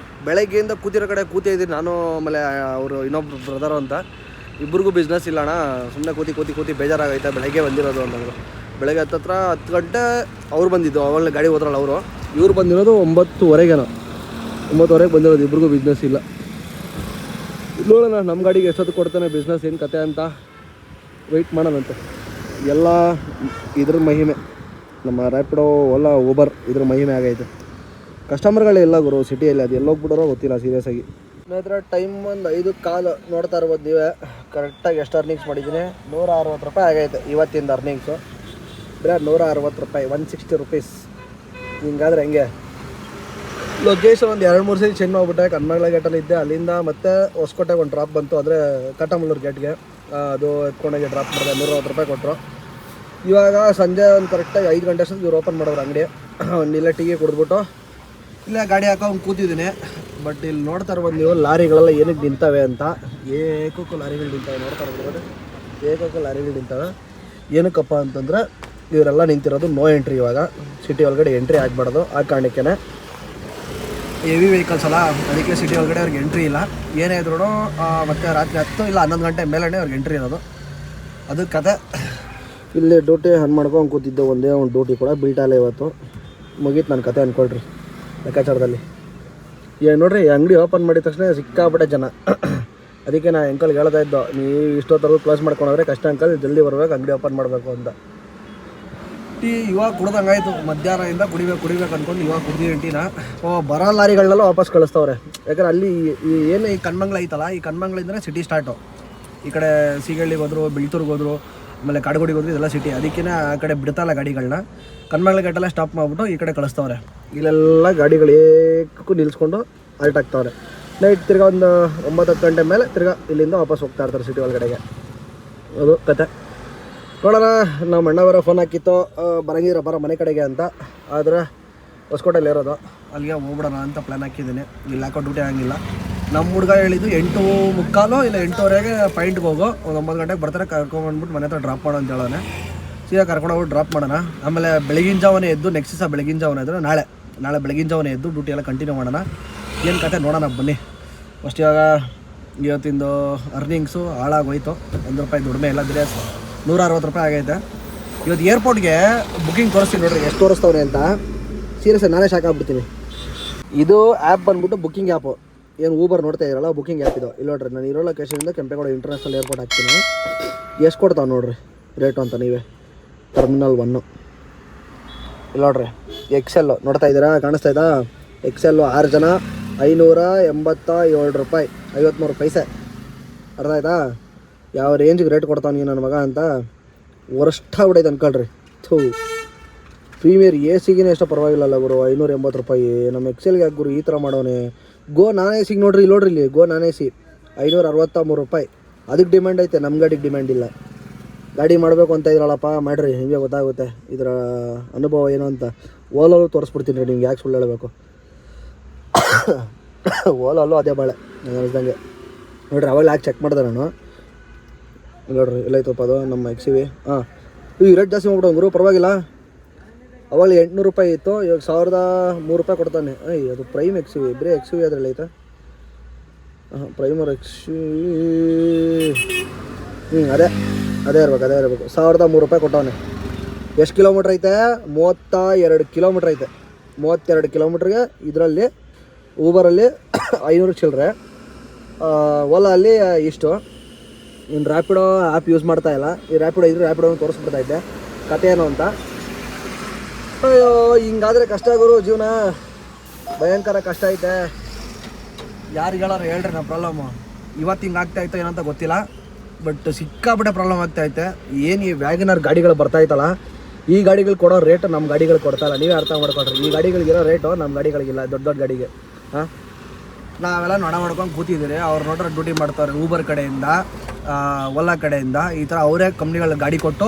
ಬೆಳಗ್ಗೆಯಿಂದ ಕೂತಿರೋ ಕಡೆ ಕೂತಿದ್ದೀನಿ ನಾನು, ಆಮೇಲೆ ಅವರು ಇನ್ನೊಬ್ರು ಬ್ರದರು ಅಂತ. ಇಬ್ರಿಗೂ ಬಿಸ್ನೆಸ್ ಇಲ್ಲ ಅಣ್ಣ, ಸುಮ್ಮನೆ ಕೂತಿ ಬೇಜಾರಾಗೈತೆ, ಬೆಳಗ್ಗೆ ಬಂದಿರೋದು ಅಂತಂದರು. ಬೆಳಗ್ಗೆ 10 ಗಂಟೆ ಅವ್ರು ಬಂದಿದ್ದು, ಅವಾಗಲೇ ಗಾಡಿ ಹೋದ್ರಲ್ಲ ಅವರು. ಇವ್ರು ಬಂದಿರೋದು 9:30 ಬಂದಿರೋದು. ಇಬ್ರಿಗೂ ಬಿಸ್ನೆಸ್ ಇಲ್ಲ. ನೋಡೋಣ ನಮ್ಮ ಗಾಡಿಗೆ ಎಷ್ಟೊತ್ತು ಕೊಡ್ತಾನೆ, ಬಿಸ್ನೆಸ್ ಏನು ಕತೆ ಅಂತ ವೆಯ್ಟ್ ಮಾಡೋಣಂತೆ. ಎಲ್ಲ ಇದ್ರ ಮಹಿಮೆ, ನಮ್ಮ ರ್ಯಾಪಿಡೋ, ಓಲಾ, ಊಬರ್ ಇದ್ರ ಮಹಿಮೆ ಆಗೈತೆ. ಕಸ್ಟಮರ್ಗಳೇ ಇಲ್ಲ ಗುರು ಸಿಟಿಯಲ್ಲಿ. ಅದು ಎಲ್ಲೋಗ್ಬಿಡೋರೋ ಗೊತ್ತಿಲ್ಲ ಸೀರಿಯಸ್ಸಾಗಿ. ಸ್ನೇಹಿತರೆ ಟೈಮ್ ಒಂದು 5:15 ನೋಡ್ತಾ ಇರ್ಬೋದು ನೀವೇ. ಕರೆಕ್ಟಾಗಿ ಎಷ್ಟು ಅರ್ನಿಂಗ್ಸ್ ಮಾಡಿದ್ದೀನಿ? ₹160 ಆಗೈತೆ ಇವತ್ತಿಂದ ಅರ್ನಿಂಗ್ಸು. ಬರೀ ₹160, ₹160. ಹಿಂಗಾದ್ರೆ ಹೆಂಗೆ? ಲೊಕೇಶನ್ ಒಂದು 2-3 ಸರಿ ಚೆನ್ನ ಹೋಗ್ಬಿಟ್ಟೆ. ಕನ್ಮಂಗ್ಲ ಗೇಟಲ್ಲಿ ಇದ್ದೆ, ಅಲ್ಲಿಂದ ಮತ್ತೆ ಹೊಸಕೋಟೆಗೆ ಒಂದು ಡ್ರಾಪ್ ಬಂತು, ಅಂದರೆ ಕಟ್ಟಮಲ್ಲೂರು ಗೇಟ್ಗೆ. ಅದು ಎತ್ಕೊಂಡೋಗಿ ಡ್ರಾಪ್ ಮಾಡಿದೆ. ₹160 ಕೊಟ್ಟರು. ಇವಾಗ ಸಂಜೆ ಒಂದು ಕರೆಕ್ಟಾಗಿ 5 ಗಂಟೆ ಅಷ್ಟೊತ್ತಿಗೆ ಇವ್ರು ಓಪನ್ ಮಾಡೋರು ಅಂಗಡಿ. ಇಲ್ಲೇ ಟೀಗೆ ಕುಡಿದ್ಬಿಟ್ಟು ಇಲ್ಲೇ ಗಾಡಿ ಹಾಕೊಂಡು ಕೂತಿದ್ದೀನಿ. ಬಟ್ ಇಲ್ಲಿ ನೋಡ್ತಾ ಇರ್ಬೋದು ನೀವು, ಲಾರಿಗಳೆಲ್ಲ ಏನಕ್ಕೆ ನಿಂತವೆ ಅಂತ. ಏಕಕ್ಕೂ ಲಾರಿಗಳು ನಿಂತವೆ, ನೋಡ್ತಾ ಇರ್ಬೋದು. ಏಕಕ್ಕೂ ಲಾರಿಗಳು ನಿಂತವೆ. ಏನಕ್ಕಪ್ಪ ಅಂತಂದರೆ ಇವರೆಲ್ಲ ನಿಂತಿರೋದು ನೋ ಎಂಟ್ರಿ. ಇವಾಗ ಸಿಟಿ ಒಳಗಡೆ ಎಂಟ್ರಿ ಆಗಬಾರ್ದು, ಆ ಕಾರಣಕ್ಕೇ. ಹೆವಿ ವೆಹಿಕಲ್ಸ್ ಅಲ್ಲ, ಅದಕ್ಕೆ ಸಿಟಿ ಒಳಗಡೆ ಅವ್ರಿಗೆ ಎಂಟ್ರಿ ಇಲ್ಲ. ಏನೇ ಇದ್ರೂ ಮತ್ತು ರಾತ್ರಿ 10 ಇಲ್ಲ 11 ಗಂಟೆ ಮೇಲೇ ಅವ್ರಿಗೆ ಎಂಟ್ರಿ ಇರೋದು. ಅದು ಕತೆ. ಇಲ್ಲಿ ಡ್ಯೂಟಿ ಆನ್ ಮಾಡ್ಕೊಂಡು ಕೂತಿದ್ದೆ. ಒಂದೇ ಒಂದು ಡ್ಯೂಟಿ ಕೂಡ ಬೀಳ್ತಾಯಿಲ್ಲ ಇವತ್ತು. ಮುಗೀತು ನನ್ನ ಕತೆ ಅಂದ್ಕೊಳ್ರಿ ಲೆಕ್ಕಾಚಾರದಲ್ಲಿ. ಏನು ನೋಡಿರಿ, ಅಂಗಡಿ ಓಪನ್ ಮಾಡಿದ ತಕ್ಷಣ ಸಿಕ್ಕಾಬಿಟ್ಟೆ ಜನ. ಅದಕ್ಕೆ ನಾ ಅಂಕಲ್ಗೆ ಹೇಳ್ತಾ ಇದ್ದೋ, ನೀವು ಇಷ್ಟೊತ್ತರೆಗೂ ಕ್ಲೋಸ್ ಮಾಡ್ಕೊಂಡ್ರೆ ಕಷ್ಟ ಅಂಕಲ್, ಜಲ್ದಿ ಬರ್ಬೇಕು, ಅಂಗಡಿ ಓಪನ್ ಮಾಡಬೇಕು ಅಂತ. ಟೀ ಇವಾಗ ಕುಡ್ದಂಗಾಯ್ತು. ಮಧ್ಯಾಹ್ನದಿಂದ ಕುಡಿಬೇಕು ಅಂದ್ಕೊಂಡು ಇವಾಗ ಕುಡ್ದೀವಿ ಟೀನ. ಬರೋ ಲಾರಿಗಳನ್ನೆಲ್ಲ ವಾಪಸ್ ಕಳಿಸ್ತವ್ರೆ. ಯಾಕಂದ್ರೆ ಅಲ್ಲಿ ಏನು ಈ ಕನ್ಮಂಗ್ಲ ಐತಲ್ಲ, ಈ ಕನ್ಮಂಗ್ಲಿಂದನೇ ಸಿಟಿ ಸ್ಟಾರ್ಟು. ಈ ಕಡೆ ಸೀಗಳ್ಳಿಗೆ ಹೋದ್ರು, ಬೆಳ್ತೂರ್ಗೆ ಹೋದ್ರು, ಆಮೇಲೆ ಕಾಡುಗೋಡಿಗೆ ಹೋದ್ರು, ಇದೆಲ್ಲ ಸಿಟಿ. ಅದಕ್ಕೇ ಆ ಕಡೆ ಬಿಡ್ತಾಯಿಲ್ಲ ಗಾಡಿಗಳನ್ನ. ಕನ್ಮಂಗ್ಲ ಗೇಟೆಲ್ಲ ಸ್ಟಾಪ್ ಮಾಡಿಬಿಟ್ಟು ಈ ಕಡೆ ಕಳಿಸ್ತವ್ರೆ. ಇಲ್ಲೆಲ್ಲ ಗಾಡಿಗಳು ಏಕಕ್ಕೂ ನಿಲ್ಲಿಸ್ಕೊಂಡು ಅಲ್ಟ್ ಆಗ್ತಾವ್ರೆ. ನೈಟ್ ತಿರ್ಗಾ ಒಂದು 9-10 ಗಂಟೆ ಮೇಲೆ ತಿರ್ಗಾ ಇಲ್ಲಿಂದ ವಾಪಸ್ ಹೋಗ್ತಾ ಇರ್ತಾರೆ ಸಿಟಿ ಒಳಗಡೆಗೆ. ಅದು ಕತೆ. ನೋಡೋಣ, ನಮ್ಮ ಅಣ್ಣವರ ಫೋನ್ ಹಾಕಿತ್ತು ಬರೋ ಮನೆ ಕಡೆಗೆ ಅಂತ. ಆದರೆ ಹೊಸಕೋಟೆಯಲ್ಲಿ ಇರೋದು, ಅಲ್ಲಿಗೆ ಹೋಗ್ಬಿಡೋಣ ಅಂತ ಪ್ಲ್ಯಾನ್ ಹಾಕಿದ್ದೀನಿ. ಇಲ್ಲಿ ಹಾಕೋ ಡ್ಯೂಟಿ ಆಗಿಲ್ಲ. ನಮ್ಮ ಹುಡುಗ ಹೇಳಿದ್ದು 8:45 ಇಲ್ಲ 8:30ಗೆ ಪಾಯಿಂಟ್ಗೆ ಹೋಗು, ಒಂದು 9 ಗಂಟೆಗೆ ಬರ್ತಾರೆ, ಕರ್ಕೊಂಡ್ಬಂದ್ಬಿಟ್ಟು ಮನೆ ಹತ್ರ ಡ್ರಾಪ್ ಮಾಡೋ ಅಂತ ಹೇಳೋಣ. ಸೀದಾ ಕರ್ಕೊಂಡೋಗ್ಬಿಟ್ಟು ಡ್ರಾಪ್ ಮಾಡೋಣ. ಆಮೇಲೆ ಬೆಳಗಿನ ಜಾವನೇ ಎದ್ದು, ನೆಕ್ಸ್ಟ್ ದಿವಸ ಬೆಳಗಿನ ಜಾವನೇ ಇದ್ದರೆ ನಾಳೆ ಬೆಳಗಿನ ಜಾವನೇ ಎದ್ದು ಡ್ಯೂಟಿ ಎಲ್ಲ ಕಂಟಿನ್ಯೂ ಮಾಡೋಣ. ಏನು ಕತೆ ನೋಡೋಣ ಬನ್ನಿ. ಫಸ್ಟ್ ಇವಾಗ ಇವತ್ತಿಂದು ಅರ್ನಿಂಗ್ಸು ಹಾಳಾಗೋಯ್ತು. ₹1 ದುಡಿಮೆ ಎಲ್ಲ ಬೇರೆ ₹160 ಆಗೈತೆ. ಇವತ್ತು ಏರ್ಪೋರ್ಟ್ಗೆ ಬುಕ್ಕಿಂಗ್ ತೋರಿಸ್ತೀನಿ ನೋಡಿರಿ ಎಷ್ಟು ತೋರಿಸ್ತವ್ರೆ ಅಂತ. ಸೀರಿಯಸ್ ನಾನೇ ಶಾಕ್ ಆಗ್ಬಿಡ್ತೀನಿ. ಇದು ಆ್ಯಪ್ ಬಂದ್ಬಿಟ್ಟು ಬುಕ್ಕಿಂಗ್ ಆ್ಯಪು. ಏನು ಊಬರ್ ನೋಡ್ತಾ ಇದ್ದೀರಲ್ಲ, ಬುಕ್ಕಿಂಗ್ ಆ್ಯಪ್ ಇದು. ಇಲ್ಲಿ ನೋಡ್ರಿ, ನಾನು ಇರೋ ಲೊಕೇಶನಿಂದ ಕೆಂಪೇಗೌಡ ಇಂಟರ್ನ್ಯಾಷನಲ್ ಏರ್ಪೋರ್ಟ್ ಹಾಕ್ತೀನಿ. ಎಷ್ಟು ಕೊಡ್ತಾವೆ ನೋಡ್ರಿ ರೇಟು ಅಂತ ನೀವೇ. ಟರ್ಮಿನಲ್ 1 ಇಲ್ಲಿ ನೋಡ್ರಿ, XL ನೋಡ್ತಾ ಇದ್ದೀರಾ, ಕಾಣಿಸ್ತಾ ಇದ್ದಾ? XL 6 ಜನ 587 ರೂಪಾಯಿ 53 ಪೈಸೆ. ಅರ್ಥ ಆಯ್ತಾ? ಯಾವ ರೇಂಜಿಗೆ ರೇಟ್ ಕೊಡ್ತಾನೆ ನನ್ನ ಮಗ ಅಂತ. ವರ್ಸ್ಟ್ ಆಗ್ಬಿಡೈತೆ ಅನ್ಕೊಳ್ರಿ. ಥೂ, ಪ್ರೀಮಿಯರ್ ಸಿಗಿನೇ ಎಷ್ಟೋ ಪರವಾಗಿಲ್ಲಲ್ಲ ಗುರು, 580 ರೂಪಾಯಿ. ನಮ್ಮ XLಗೆ ಯಾಕೆ ಗುರು ಈ ಥರ ಮಾಡೋನೆ? ಗೋ ನಾನ್ AC ನೋಡ್ರಿ, ಇಲ್ಲಿ ನೋಡ್ರಿ, ಇಲ್ಲಿ ಗೋ ನಾನ್ AC 563 ರೂಪಾಯಿ. ಅದಕ್ಕೆ ಡಿಮ್ಯಾಂಡ್ ಐತೆ, ನಮ್ಮ ಗಾಡಿಗೆ ಡಿಮ್ಯಾಂಡ್ ಇಲ್ಲ. ಗಾಡಿ ಮಾಡಬೇಕು ಅಂತ ಇದ್ರಲ್ಲಪ್ಪ, ಮಾಡಿರಿ, ನಿಮಗೆ ಗೊತ್ತಾಗುತ್ತೆ ಇದರ ಅನುಭವ ಏನು ಅಂತ. ಓಲಲ್ಲೂ ತೋರಿಸ್ಬಿಡ್ತೀನಿ ರೀ ನಿಮ್ಗೆ, ಯಾಕೆ ಸುಳ್ಳು ಹೇಳಬೇಕು. ಓಲಲ್ಲೂ ಅದೇ ಬಾಳೆ ನನಗೆ ಅನಿಸ್ದಂಗೆ. ನೋಡಿರಿ, ಅವಾಗ ಯಾಕೆ ಚೆಕ್ ಮಾಡಿದೆ ನಾನು. ನೋಡ್ರಿ ಎಲ್ಲೈತಪ್ಪ ಅದು ನಮ್ಮ XUV. ಹಾಂ, ಈ ರೇಟ್ ಜಾಸ್ತಿ ಮಾಡ್ಬಿಡೋ ಗುರು, ಪರವಾಗಿಲ್ಲ. ಅವಾಗ 800 ರೂಪಾಯಿ ಇತ್ತು, ಇವಾಗ 1003 ರೂಪಾಯಿ ಕೊಡ್ತಾನೆ. ಅದು ಪ್ರೈಮ್ XUV, ಬರೀ XUV ಅದರಲ್ಲಿ ಐತೆ. ಪ್ರೈಮರ್ XUV, ಅದೇ ಇರಬೇಕು. 1003 ರೂಪಾಯಿ ಕೊಟ್ಟವನೆ. ಎಷ್ಟು ಕಿಲೋಮೀಟ್ರ್ ಐತೆ? 32 ಕಿಲೋಮೀಟ್ರ್ ಐತೆ. 32 ಕಿಲೋಮೀಟ್ರಿಗೆ ಇದರಲ್ಲಿ ಊಬರಲ್ಲಿ 500 ಚಿಲ್ಲರೆ, ಓಲಾ ಅಲ್ಲಿ ಇಷ್ಟು. ಇನ್ನು ರ್ಯಾಪಿಡೋ ಆ್ಯಪ್ ಯೂಸ್ ಮಾಡ್ತಾ ಇಲ್ಲ. ಈ ರ್ಯಾಪಿಡೋ ಇದ್ರೆ ರ್ಯಾಪಿಡೋ ತೋರಿಸ್ಬಿಡ್ತಾ ಇದ್ದೆ ಕತೆ ಏನು ಅಂತ. ಅಯ್ಯೋ, ಹಿಂಗಾದರೆ ಕಷ್ಟ ಗುರು, ಜೀವನ ಭಯಂಕರ ಕಷ್ಟ ಐತೆ. ಯಾರಿಗೆ ಹೇಳೋರು ಹೇಳ್ರಿ ನಮ್ಮ ಪ್ರಾಬ್ಲಮ್ಮು. ಇವತ್ತು ಹಿಂಗೆ ಆಗ್ತಾಯಿತ್ತು ಏನಂತ ಗೊತ್ತಿಲ್ಲ, ಬಟ್ ಸಿಕ್ಕಾಪಟ್ಟೆ ಪ್ರಾಬ್ಲಮ್ ಆಗ್ತಾಯಿತ್ತೆ. ಏನು ಈ ವ್ಯಾಗನರ್ ಗಾಡಿಗಳು ಬರ್ತಾಯಿತ್ತಲ್ಲ, ಈ ಗಾಡಿಗಳು ಕೊಡೋ ರೇಟ್ ನಮ್ಮ ಗಾಡಿಗಳು ಕೊಡ್ತಾಯಿಲ್ಲ. ನೀವೇ ಅರ್ಥ ಮಾಡ್ಕೊಳ್ರಿ. ಈ ಗಾಡಿಗಳಿಗಿರೋ ರೇಟು ನಮ್ಮ ಗಾಡಿಗಳಿಗಿಲ್ಲ, ದೊಡ್ಡ ದೊಡ್ಡ ಗಾಡಿಗೆ. ಹಾಂ, ನಾವೆಲ್ಲ ಮಾಡ್ಕೊಂಡು ಕೂತಿದ್ದೀರಿ. ಅವ್ರು ನೋಡ್ರೆ ಡ್ಯೂಟಿ ಮಾಡ್ತಾರೆ ಊಬರ್ ಕಡೆಯಿಂದ, ಓಲಾ ಕಡೆಯಿಂದ. ಈ ಥರ ಅವರೇ ಕಂಪ್ನಿಗಳ ಗಾಡಿ ಕೊಟ್ಟು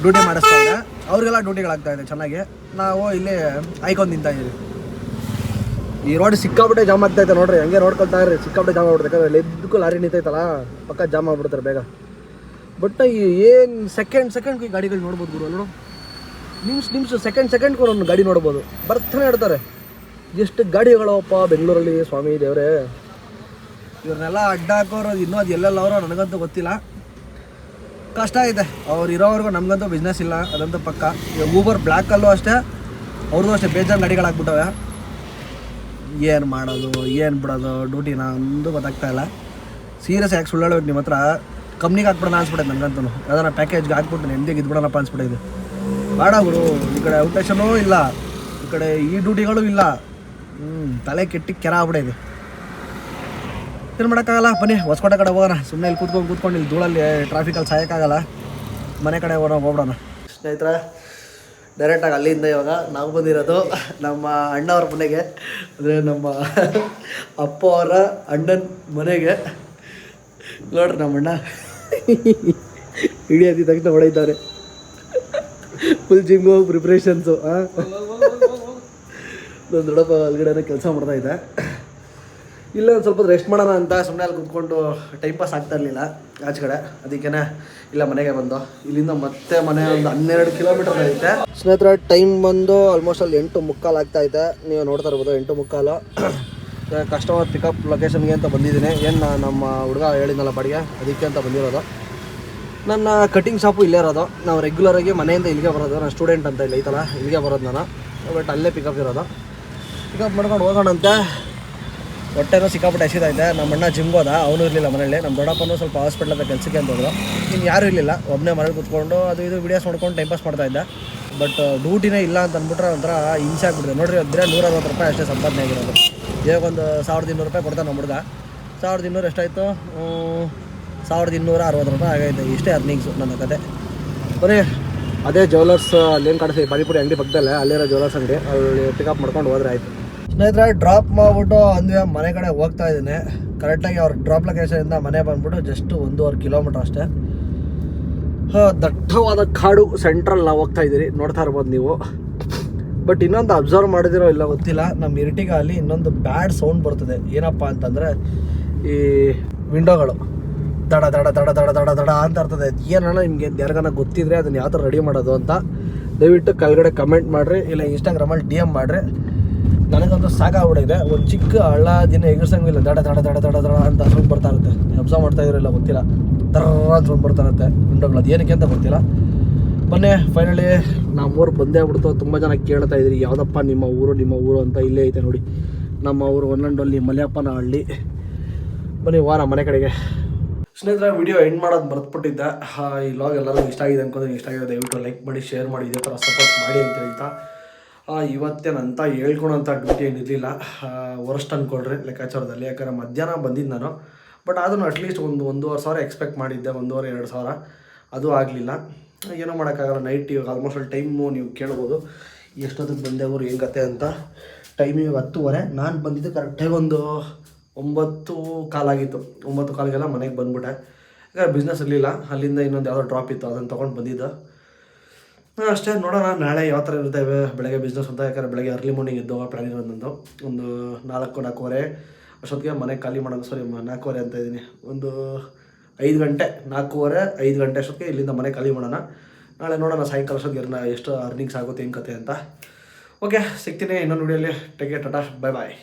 ಡ್ಯೂಟಿ ಮಾಡಿಸ್ತಾರೆ. ಅವ್ರಿಗೆಲ್ಲ ಡ್ಯೂಟಿಗಳಾಗ್ತಾಯಿದೆ ಚೆನ್ನಾಗಿ. ನಾವು ಇಲ್ಲಿ ಆಯ್ಕೊಂಡು ನಿಂತಾಯಿದ್ದೀವಿ. ಈ ರೋಡ್ ಸಿಕ್ಕಾಬಿಟ್ಟೆ ಜಾಮ್ ಆಗ್ತಾಯಿದೆ ನೋಡ್ರಿ, ಹಂಗೆ ನೋಡ್ಕೊಳ್ತಾ ಇರ್ರಿ. ಸಿಕ್ಕಾಬಿಟ್ಟೆ ಜಾಮ್ ಆಗ್ಬಿಡುತ್ತೆ, ಯಾಕಂದರೆ ಎದ್ದಕ್ಕೂ ಲಾರಿ ನಿಂತೈತಲ್ಲ, ಪಕ್ಕ ಜಾಮ್ ಆಗ್ಬಿಡ್ತಾರೆ ಬೇಗ. ಬಟ್ ಏನು ಸೆಕೆಂಡ್ ಈ ಗಾಡಿಗಳು ನೋಡ್ಬೋದು ಗುರು. ನೋಡು, ನಿಮಿಷ ಸೆಕೆಂಡ್ಗೂ ಒಂದು ಗಾಡಿ ನೋಡ್ಬೋದು, ಬರ್ತಾನೆ ಇಡ್ತಾರೆ. ಎಷ್ಟು ಗಾಡಿಗಳಪ್ಪ ಬೆಂಗಳೂರಲ್ಲಿ, ಸ್ವಾಮಿ ದೇವರೇ. ಇವ್ರನ್ನೆಲ್ಲ ಅಡ್ಡ ಹಾಕೋರು ಇನ್ನೂ ಅದು ಎಲ್ಲೆಲ್ಲ ಅವರೋ ನನಗಂತೂ ಗೊತ್ತಿಲ್ಲ. ಕಷ್ಟ ಇದೆ. ಅವ್ರು ಇರೋವ್ರಿಗೂ ನಮಗಂತೂ ಬಿಸ್ನೆಸ್ ಇಲ್ಲ, ಅದಂತೂ ಪಕ್ಕ. ಈಗ ಊಬರ್ ಬ್ಲ್ಯಾಕಲ್ಲೂ ಅಷ್ಟೇ, ಅವ್ರದ್ದು ಅಷ್ಟೇ ಬೇಜಾನ್ ಗಾಡಿಗಳಾಗ್ಬಿಟ್ಟವೆ. ಏನು ಮಾಡೋದು, ಏನು ಬಿಡೋದು ಡ್ಯೂಟಿನ ಒಂದು ಗೊತ್ತಾಗ್ತಾಯಿಲ್ಲ. ಸೀರಿಯಸ್ ಯಾಕೆ ಸುಳ್ಳು ಹೇಳ್ಬೇಕು ನಿಮ್ಮ ಹತ್ರ. ಕಂಪ್ನಿಗೆ ಹಾಕ್ಬಿಡೋಣ ಅನ್ಸ್ಬಿಟ್ಟೈತೆ ನನಗಂತೂ. ಯಾವ್ದಾರ ಪ್ಯಾಕೇಜ್ಗೆ ಹಾಕ್ಬಿಟ್ಟು ನೆಮ್ಮದಿಗೆ ಇದ್ಬಿಡೋಣಪ್ಪ ಅನ್ಸ್ಬಿಟ್ಟಿದೆ. ಬೇಡ ಗುರು, ಈ ಕಡೆ ಔಟೇಷನೂ ಇಲ್ಲ, ಈ ಕಡೆ ಈ ಡ್ಯೂಟಿಗಳೂ ಇಲ್ಲ. ತಲೆ ಕೆಟ್ಟಿ ಕೆರ ಆಗ್ಬಿಟ್ಟಿದೆ. ಏನು ಮಾಡೋಕ್ಕಾಗಲ್ಲ. ಬನ್ನಿ ಹೊಸಕೋಟೆ ಕಡೆ ಹೋಗೋಣ. ಸುಮ್ಮನೆ ಇಲ್ಲಿ ಕೂತ್ಕೊಂಡು ಇಲ್ಲಿ ಧೂಳಲ್ಲಿ ಟ್ರಾಫಿಕಲ್ಲಿ ಸಾಯೋಕ್ಕಾಗಲ್ಲ. ಮನೆ ಕಡೆ ಹೋಗ್ಬಿಡೋಣ ಸ್ನೇಹಿತರೆ. ಡೈರೆಕ್ಟಾಗಿ ಅಲ್ಲಿಂದ ಇವಾಗ ನಾವು ಬಂದಿರೋದು ನಮ್ಮ ಅಣ್ಣವ್ರ ಮನೆಗೆ, ಅಂದರೆ ನಮ್ಮ ಅಪ್ಪ ಅವರ ಅಣ್ಣನ ಮನೆಗೆ. ನೋಡ್ರಿ ನಮ್ಮ ಅಣ್ಣ ಹಿಡಿಯೋದಿ ತಕ್ಷಣ ಹೊಡೆಯಿದ್ದಾರೆ. Full ಜಿಮ್ಗೆ preparations. ನಾನು ದೊಡ್ಡಪ್ಪ ಒಳಗಡೆ ಕೆಲಸ ಮಾಡ್ತಾಯಿದ್ದೆ. ಇಲ್ಲ ಒಂದು ಸ್ವಲ್ಪ ರೆಸ್ಟ್ ಮಾಡೋಣ ಅಂತ ಸುಮ್ಮನೆ ಅಲ್ಲಿ ಕೂತ್ಕೊಂಡು ಟೈಮ್ ಪಾಸ್ ಆಗ್ತಾ ಇರಲಿಲ್ಲ ಆಚೆ ಕಡೆ. ಅದಕ್ಕೇ ಇಲ್ಲ ಮನೆಗೆ ಬಂದು, ಇಲ್ಲಿಂದ ಮತ್ತೆ ಮನೆ ಒಂದು 12 ಕಿಲೋಮೀಟರ್ ಐತೆ ಸ್ನೇಹಿತರೆ. ಟೈಮ್ ಬಂದು ಆಲ್ಮೋಸ್ಟ್ ಅಲ್ಲಿ 8:45 ಆಗ್ತಾಯಿದೆ. ನೀವು ನೋಡ್ತಾ ಇರ್ಬೋದು 8:45. ಕಸ್ಟಮರ್ ಪಿಕಪ್ ಲೊಕೇಶನ್ಗೆ ಅಂತ ಬಂದಿದ್ದೀನಿ. ಏನು ನಮ್ಮ ಹುಡುಗ ಹೇಳಿದ್ನಲ್ಲ ಬಾಡಿಗೆ, ಅದಕ್ಕೆ ಅಂತ ಬಂದಿರೋದು. ನನ್ನ ಕಟಿಂಗ್ ಶಾಪು ಇಲ್ಲೇ ಇರೋದು. ನಾವು ರೆಗ್ಯುಲರಾಗಿ ಮನೆಯಿಂದ ಇಲ್ಲಿಗೆ ಬರೋದು. ನಾನು ಸ್ಟೂಡೆಂಟ್ ಅಂತ ಇಲ್ಲ ಐತಲ್ಲ, ಇಲ್ಲಿಗೆ ಬರೋದು ನಾನು. ಬಟ್ ಅಲ್ಲೇ ಪಿಕಪ್ ಇರೋದು. ಪಿಕಪ್ ಮಾಡ್ಕೊಂಡು ಹೋಗೋಣಂತೆ. ಹೊಟ್ಟೆನೂ ಸಿಕ್ಕಾಪಟ್ಟೆ ಹಸಿದೈತೆ. ನಮ್ಮ ಅಣ್ಣ ಜಿಮ್ಗೆ ಹೋದ, ಅವನು ಇರಲಿಲ್ಲ ಮನೇಲಿ. ನಮ್ಮ ದೊಡ್ಡಪ್ಪನೂ ಸ್ವಲ್ಪ ಹಾಸ್ಪಿಟ್ಲದ ಕೆಲಸಕ್ಕೆ ಅಂತ ಹೋದ್ರು. ಇನ್ನು ಯಾರೂ ಇರಲಿಲ್ಲ. ಒಬ್ಬನೇ ಮನೇಲಿ ಕೂತ್ಕೊಂಡು ಅದು ಇದು ವೀಡಿಯೋಸ್ ನೋಡ್ಕೊಂಡು ಟೈಮ್ ಪಾಸ್ ಮಾಡ್ತಾಯಿದ್ದೆ. ಬಟ್ ಡ್ಯೂಟಿನೇ ಇಲ್ಲ ಅಂತ ಅಂದ್ಬಿಟ್ರೆ ಒಂಥರ ಹಿಂಸೆ ಆಗ್ಬಿಟ್ಟಿದೆ. ನೋಡಿರಿ, ಬರೀ 150 ರೂಪಾಯಿ ಅಷ್ಟೇ ಸಂಪಾದನೆ ಆಗಿರೋದು. ಇವಾಗ ಒಂದು 1200 ರೂಪಾಯಿ ಕೊಡ್ತಾನೆ ನಮ್ಮ ಹುಡುಗ. 1200 ಎಷ್ಟಾಯಿತು? 1260 ರೂಪಾಯಿ ಆಗೈತೆ. ಇಷ್ಟೇ ಅರ್ನಿಂಗ್ಸು ನನ್ನ ಕತೆ. ಬರೀ ಅದೇ ಜ್ಯುವೆಲರ್ಸ್ ಅಲ್ಲೇನು ಕಾಣಿಸ್ತೀವಿ, ಪಾನಿಪುರಿ ಅಂಗಡಿ ಪಕ್ಕದಲ್ಲೇ ಅಲ್ಲಿರೋ ಜ್ಯುವೆಲರ್ಸ್ ಅಂಗಡಿ, ಅಲ್ಲಿ ಪಿಕಪ್ ಮಾಡ್ಕೊಂಡು ಹೋದ್ರೆ ಆಯಿತು. ಸ್ನೇಹಿತರೆ, ಡ್ರಾಪ್ ಮಾಡಿಬಿಟ್ಟು ಅಂದ್ವಿ ಮನೆ ಕಡೆ ಹೋಗ್ತಾ ಇದ್ದೀನಿ. ಕರೆಕ್ಟಾಗಿ ಅವ್ರ ಡ್ರಾಪ್ ಲೊಕೇಶನಿಂದ ಮನೆ ಬಂದ್ಬಿಟ್ಟು ಜಸ್ಟ್ 1.5 ಕಿಲೋಮೀಟ್ರ್ ಅಷ್ಟೇ. ದಟ್ಟವಾದ ಕಾಡು ಸೆಂಟ್ರಲ್ ನಾವು ಹೋಗ್ತಾ ಇದ್ದೀರಿ, ನೋಡ್ತಾ ಇರ್ಬೋದು ನೀವು. ಬಟ್ ಇನ್ನೊಂದು ಅಬ್ಸರ್ವ್ ಮಾಡಿದಿರೋ ಇಲ್ಲ ಗೊತ್ತಿಲ್ಲ, ನಮ್ಮ ಇರ್ಟಿಗ ಅಲ್ಲಿ ಇನ್ನೊಂದು ಬ್ಯಾಡ್ ಸೌಂಡ್ ಬರ್ತದೆ. ಏನಪ್ಪ ಅಂತಂದರೆ ಈ ವಿಂಡೋಗಳು ದಡ ದಡ ದಡ ದಡ ದಡ ದಡ ಅಂತ ಇರ್ತದೆ. ಏನನ್ನ ನಿಮಗೆ ಯಾರಿಗಾನ ಗೊತ್ತಿದ್ರೆ ಅದನ್ನು ಯಾವ ಥರ ರೆಡಿ ಮಾಡೋದು ಅಂತ ದಯವಿಟ್ಟು ಕೆಳಗಡೆ ಕಮೆಂಟ್ ಮಾಡಿರಿ, ಇಲ್ಲ ಇನ್ಸ್ಟಾಗ್ರಾಮಲ್ಲಿ DM ಮಾಡಿರಿ. ನನಗಂತೂ ಸಾಕಾಗ್ಬಿಟ್ಟಿದೆ. ಒಂದು ಚಿಕ್ಕ ಹಳ್ಳ ದಿನ ಎಗರ್ಸಂಗಿಲ್ಲ, ದಡ ದಡ ದಡ ದಡ ದಡ ಅಂತ ಸೌಂಡ್ ಬರ್ತಾ ಇರುತ್ತೆ. ಅಬ್ಸರ್ವ್ ಮಾಡ್ತಾ ಇರೋಲ್ಲ ಗೊತ್ತಿಲ್ಲ, ದರ ಅಂತ ಸೌಂಡ್ ಬರ್ತಾ ಇರುತ್ತೆ ವಿಂಡೋಗಳು. ಅದು ಏನಕ್ಕೆ ಅಂತ ಗೊತ್ತಿಲ್ಲ. ಮೊನ್ನೆ ಫೈನಲಿ ನಮ್ಮ ಊರು ಬಂದೇ ಆಗ್ಬಿಡ್ತು. ತುಂಬ ಜನ ಕೇಳ್ತಾ ಇದ್ರಿ ಯಾವುದಪ್ಪ ನಿಮ್ಮ ಊರು ಅಂತ. ಇಲ್ಲೇ ಐತೆ ನೋಡಿ, ನಮ್ಮ ಊರು ಒನ್ನಂಡಲ್ಲಿ ಮಲೆಯಪ್ಪನಹಳ್ಳಿ. ಬನ್ನಿ ವಾರ ಮನೆ ಕಡೆಗೆ. ಸ್ನೇಹಿತರೆ, ವಿಡಿಯೋ ಎಂಡ್ ಮಾಡೋದು ಬರೆದ್ಬಿಟ್ಟಿದ್ದೆ. ಈ ಲಾಗ್ ಎಲ್ಲರಿಗೂ ಇಷ್ಟ ಆಗಿದೆ ಅನ್ಕೊಂಡ್ರೆ ಇಷ್ಟ ಆಗಿದೆ ದಯವಿಟ್ಟು ಲೈಕ್ ಮಾಡಿ, ಶೇರ್ ಮಾಡಿ, ಇದೇ ಥರ ಸಪೋರ್ಟ್ ಮಾಡಿ ಅಂತ ಹೇಳ್ತಾ ಇವತ್ತೇನಂತ ಹೇಳ್ಕೊಳೋಂಥ ಡ್ಯೂಟಿ ಏನಿರಲಿಲ್ಲ. ವರ್ಸ್ಟ್ ಅಂದ್ಕೊಳ್ರಿ ಲೆಕ್ಕಾಚಾರದಲ್ಲಿ. ಯಾಕಂದರೆ ಮಧ್ಯಾಹ್ನ ಬಂದಿದ್ದು ನಾನು. ಬಟ್ ಅದನ್ನು ಅಟ್ಲೀಸ್ಟ್ 1,500 ಎಕ್ಸ್ಪೆಕ್ಟ್ ಮಾಡಿದ್ದೆ, 1,500-2,000 ಅದು ಆಗಲಿಲ್ಲ. ಏನೋ ಮಾಡೋಕ್ಕಾಗಲ್ಲ. ನೈಟ್ ಇವಾಗ ಆಲ್ಮೋಸ್ಟ್ ಅಲ್ಲಿ ಟೈಮು ನೀವು ಕೇಳ್ಬೋದು ಎಷ್ಟೊತ್ತಿಗೆ ಬಂದೆವರು ಏನು ಕತೆ ಅಂತ. ಟೈಮ್ ಇವಾಗ 10:30. ನಾನು ಬಂದಿದ್ದು ಕರೆಕ್ಟಾಗಿ ಒಂದು 9:15 ಆಗಿತ್ತು. 9:15ಗೆಲ್ಲ ಮನೆಗೆ ಬಂದ್ಬಿಟ್ಟೆ. ಯಾಕಂದರೆ ಬಿಸ್ನೆಸ್ ಇರಲಿಲ್ಲ. ಅಲ್ಲಿಂದ ಇನ್ನೊಂದು ಯಾವುದೋ ಡ್ರಾಪ್ ಇತ್ತು, ಅದನ್ನು ತೊಗೊಂಡು ಬಂದಿದ್ದು ಅಷ್ಟೇ. ನೋಡೋಣ ನಾಳೆ ಯಾವ ಥರ ಇರ್ತೇವೆ ಬೆಳಗ್ಗೆ ಬಿಸ್ನೆಸ್ ಅಂತ. ಯಾಕಂದರೆ ಬೆಳಗ್ಗೆ ಅರ್ಲಿ ಮಾರ್ನಿಂಗ್ ಎದ್ದೋಗೋ ಪ್ಲ್ಯಾನ್ ಇರೋದು. ಒಂದು 4-4:15 ಅಷ್ಟೊತ್ತಿಗೆ ಮನೆ ಖಾಲಿ ಮಾಡೋದು. 4:15 ಅಂತ ಇದ್ದೀನಿ. ಒಂದು 5 ಗಂಟೆ, 4:15-5 ಗಂಟೆ ಅಷ್ಟೊತ್ತಿಗೆ ಇಲ್ಲಿಂದ ಮನೆ ಖಾಲಿ ಮಾಡೋಣ. ನಾಳೆ ನೋಡೋಣ ಸಾಯಂಕಾಲ ಅಷ್ಟೊತ್ತಿಗೆ ಎಷ್ಟು ಅರ್ನಿಂಗ್ಸ್ ಆಗುತ್ತೆ, ಏನು ಕತೆ ಅಂತ. ಓಕೆ, ಸಿಗ್ತೀನಿ ಇನ್ನೊಂದು ವಿಡಿಯೋಲಿ. ಟೇಕ್ ಕೇರ್, ಟಾಟಾ, ಬೈ ಬಾಯ್.